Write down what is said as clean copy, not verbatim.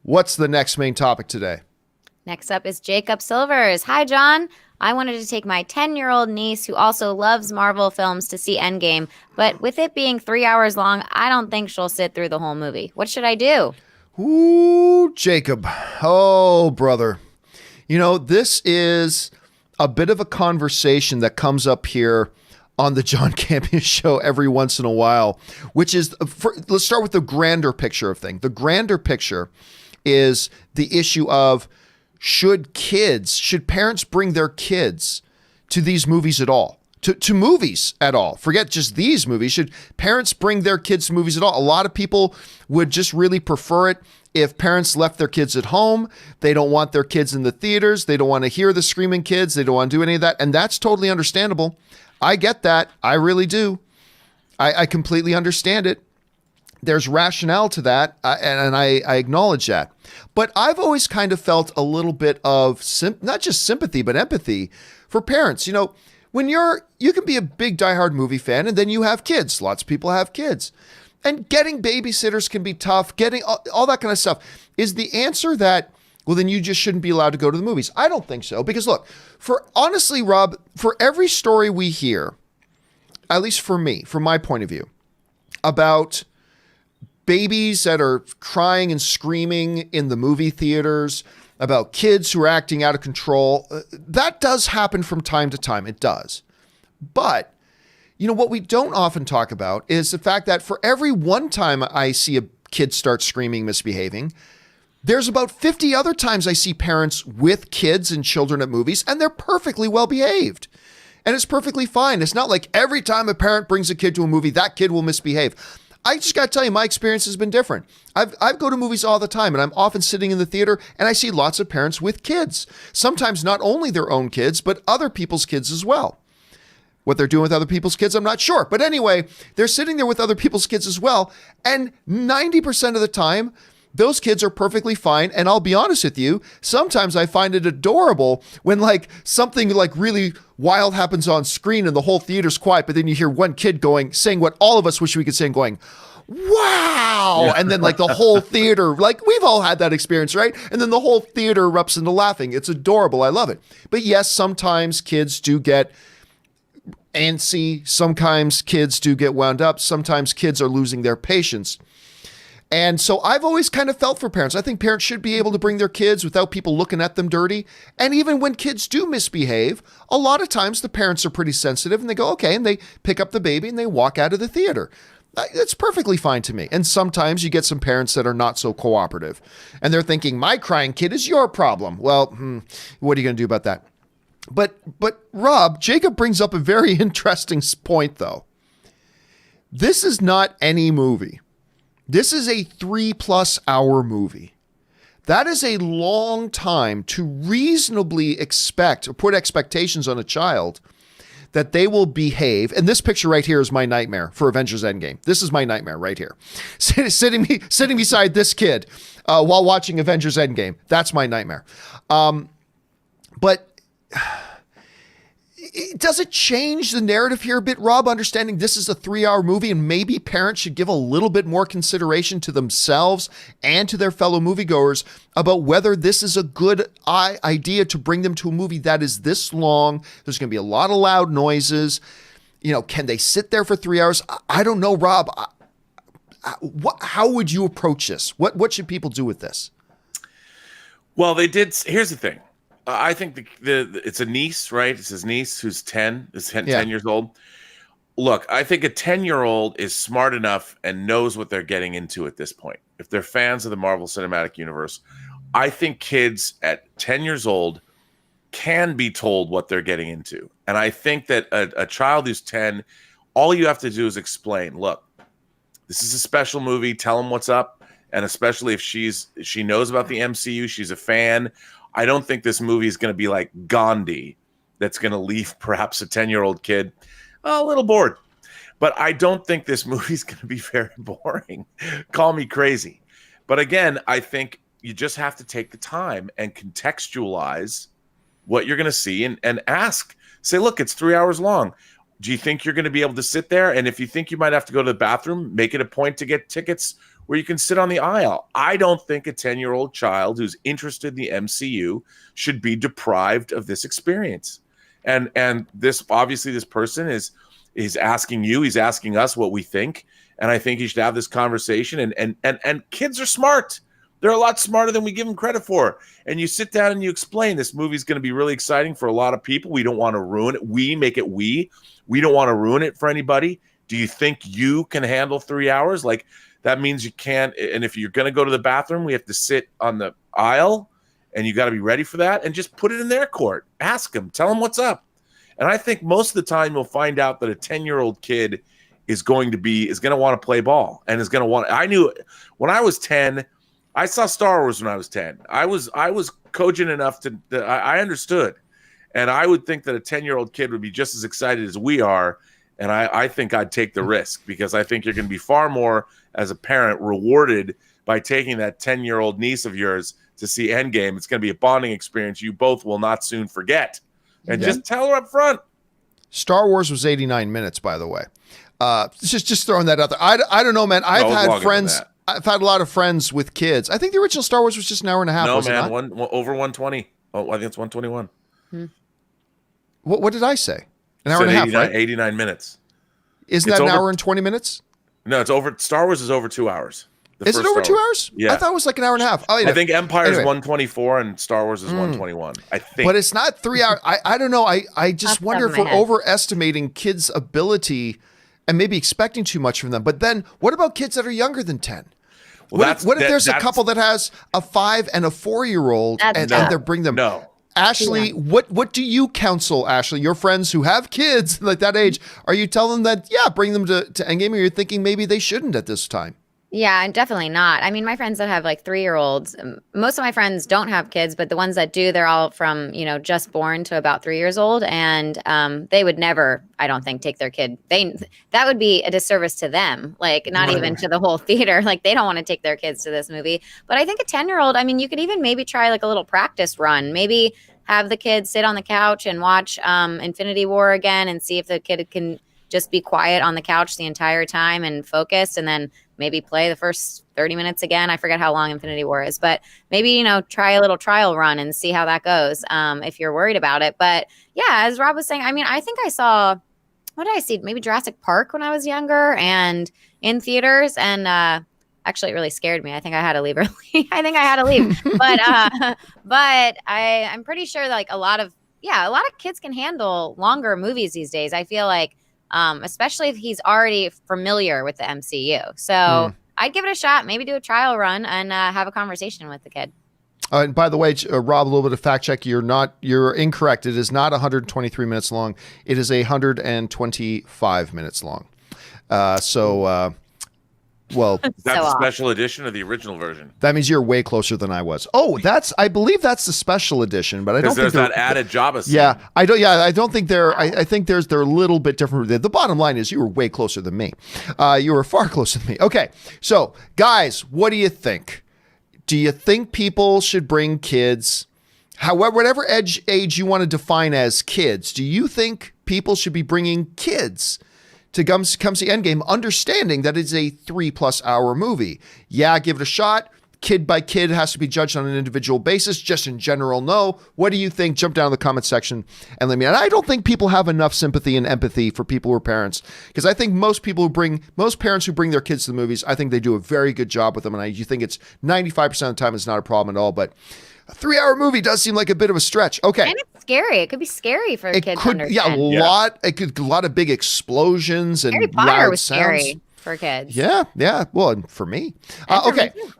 What's the next main topic today? Next up is Jacob Sylvers. Hi, John. I wanted to take my 10-year-old niece, who also loves Marvel films, to see Endgame, but with it being 3 hours long, I don't think she'll sit through the whole movie. What should I do? Ooh, Jacob. Oh, brother. This is a bit of a conversation that comes up here on the John Campea Show every once in a while, which is, let's start with the grander picture of things. The grander picture is the issue of should parents bring their kids to these movies at all? To movies at all. Forget just these movies. Should parents bring their kids to movies at all? A lot of people would just really prefer it if parents left their kids at home. They don't want their kids in the theaters. They don't want to hear the screaming kids. They don't want to do any of that. And that's totally understandable. I get that. I really do. I completely understand it. There's rationale to that, and I acknowledge that. But I've always kind of felt a little bit of not just sympathy, but empathy for parents. When you can be a big diehard movie fan, and then you have kids. Lots of people have kids. And getting babysitters can be tough. Getting all that kind of stuff. Is the answer that, well, then you just shouldn't be allowed to go to the movies? I don't think so. Because look, honestly, Rob, for every story we hear, at least for me, from my point of view, about babies that are crying and screaming in the movie theaters, about kids who are acting out of control, that does happen from time to time. It does. But, what we don't often talk about is the fact that for every one time I see a kid start screaming, misbehaving, there's about 50 other times I see parents with kids and children at movies, and they're perfectly well behaved. And it's perfectly fine. It's not like every time a parent brings a kid to a movie, that kid will misbehave. I just got to tell you, my experience has been different. I go to movies all the time, and I'm often sitting in the theater, and I see lots of parents with kids. Sometimes not only their own kids, but other people's kids as well. What they're doing with other people's kids, I'm not sure. But anyway, they're sitting there with other people's kids as well. And 90% of the time, those kids are perfectly fine. And I'll be honest with you, sometimes I find it adorable when something really wild happens on screen and the whole theater's quiet, but then you hear one kid saying what all of us wish we could say, and going, wow. Yeah. And then the whole theater, we've all had that experience, right? And then the whole theater erupts into laughing. It's adorable. I love it. But yes, sometimes kids do get antsy. Sometimes kids do get wound up. Sometimes kids are losing their patience. And so I've always kind of felt for parents. I think parents should be able to bring their kids without people looking at them dirty. And even when kids do misbehave, a lot of times the parents are pretty sensitive and they go, okay, and they pick up the baby and they walk out of the theater. It's perfectly fine to me. And sometimes you get some parents that are not so cooperative. And they're thinking, my crying kid is your problem. Well, what are you going to do about that? But Rob, Jacob brings up a very interesting point, though. This is not any movie. This is a 3+ hour movie. That is a long time to reasonably expect or put expectations on a child that they will behave. And this picture right here is my nightmare for Avengers Endgame. This is my nightmare right here. Sitting beside this kid while watching Avengers Endgame. That's my nightmare. But does it change the narrative here a bit, Rob, understanding this is a 3-hour movie and maybe parents should give a little bit more consideration to themselves and to their fellow moviegoers about whether this is a good idea to bring them to a movie that is this long? There's going to be a lot of loud noises. Can they sit there for 3 hours? I don't know, Rob. How would you approach this? What should people do with this? Well, they did. Here's the thing. I think it's a niece, right? It's his niece who's 10 years old. Look, I think a 10-year-old is smart enough and knows what they're getting into at this point. If they're fans of the Marvel Cinematic Universe, I think kids at 10 years old can be told what they're getting into. And I think that a child who's 10, all you have to do is explain, look, this is a special movie. Tell them what's up. And especially if she knows about the MCU, she's a fan. I don't think this movie is going to be like Gandhi that's going to leave perhaps a 10-year-old kid a little bored. But I don't think this movie is going to be very boring. Call me crazy. But again, I think you just have to take the time and contextualize what you're going to see and ask. Say, look, it's 3 hours long. Do you think you're going to be able to sit there? And if you think you might have to go to the bathroom, make it a point to get tickets where you can sit on the aisle. I don't think a 10-year-old child who's interested in the MCU should be deprived of this experience. And this, obviously, this person is asking you, he's asking us what we think. And I think you should have this conversation. And kids are smart. They're a lot smarter than we give them credit for. And you sit down and you explain this movie's going to be really exciting for a lot of people. We don't want to ruin it. We make it we. We don't want to ruin it for anybody. Do you think you can handle 3 hours? Like, that means you can't. And if you're going to go to the bathroom, we have to sit on the aisle, and you got to be ready for that. And just put it in their court. Ask them. Tell them what's up. And I think most of the time you'll find out that a 10-year-old kid is going to want to play ball and is going to want. I knew when I was 10. I saw Star Wars when I was 10. I was cogent enough that I understood. And I would think that a 10-year-old kid would be just as excited as we are. And I think I'd take the risk, because I think you're going to be far more, as a parent, rewarded by taking that 10-year-old niece of yours to see Endgame. It's going to be a bonding experience you both will not soon forget. And just tell her up front. Star Wars was 89 minutes, by the way. Just throwing that out there. I don't know, man. I've had friends. I've had a lot of friends with kids. I think the original Star Wars was just an hour and a half. No, man, over 120. Oh, I think it's 121. What did I say? An hour and a half, right? 89 minutes. Isn't that an hour and 20 minutes? No, it's over. Star Wars is over 2 hours. Is it over 2 hours? Yeah. I thought it was like an hour and a half. Oh, I think Empire is 124 and Star Wars is 121. I think. But it's not 3 hours. I don't know. I just wonder if we're overestimating kids' ability and maybe expecting too much from them. But then what about kids that are younger than 10? Well, what if there's a couple that has a 5 and a 4-year-old and they bring them? No. Ashley, what do you counsel, Ashley, your friends who have kids like that age? Are you telling them that, bring them to Endgame, or you're thinking maybe they shouldn't at this time? Yeah, definitely not. I mean, my friends that have like 3-year-olds, most of my friends don't have kids, but the ones that do, they're all from, just born to about 3 years old. And they would never, I don't think, take their kid. That would be a disservice to them, like not even to the whole theater. Like, they don't want to take their kids to this movie. But I think a 10-year-old, I mean, you could even maybe try like a little practice run. Maybe have the kid sit on the couch and watch Infinity War again and see if the kid can just be quiet on the couch the entire time and focus, and then maybe play the first 30 minutes again. I forget how long Infinity War is, but maybe, try a little trial run and see how that goes if you're worried about it. But yeah, as Rob was saying, I mean, I think I saw, what did I see? Maybe Jurassic Park when I was younger and in theaters. And actually, it really scared me. I think I had to leave early. But I'm pretty sure like a lot of kids can handle longer movies these days. I feel like, especially if he's already familiar with the MCU. So I'd give it a shot, maybe do a trial run and have a conversation with the kid. And by the way, Rob, a little bit of fact check. You're incorrect. It is not 123 minutes long. It is 125 minutes long. Well, that's the special edition of the original version. That means you're way closer than I was. Oh, I believe that's the special edition, but I don't think there's that added Jabba scene. Yeah, I don't think they're. I think they're a little bit different. The bottom line is you were way closer than me. You were far closer than me. Okay, so guys, what do you think? Do you think people should bring kids? However, whatever age you want to define as kids, do you think people should be bringing kids to come see Endgame, understanding that it's a 3+ hour movie? Yeah, give it a shot. Kid by kid has to be judged on an individual basis. Just in general, no. What do you think? Jump down in the comment section and let me know. And I don't think people have enough sympathy and empathy for people who are parents, because I think most parents who bring their kids to the movies, I think they do a very good job with them. And you think it's 95% of the time it's not a problem at all. But a 3-hour movie does seem like a bit of a stretch. Okay. And it's scary. It could be scary for a kid to understand. Yeah, a lot of big explosions and Harry Potter loud was sounds. Scary for kids. Yeah. Well, and for me. And for okay. me too.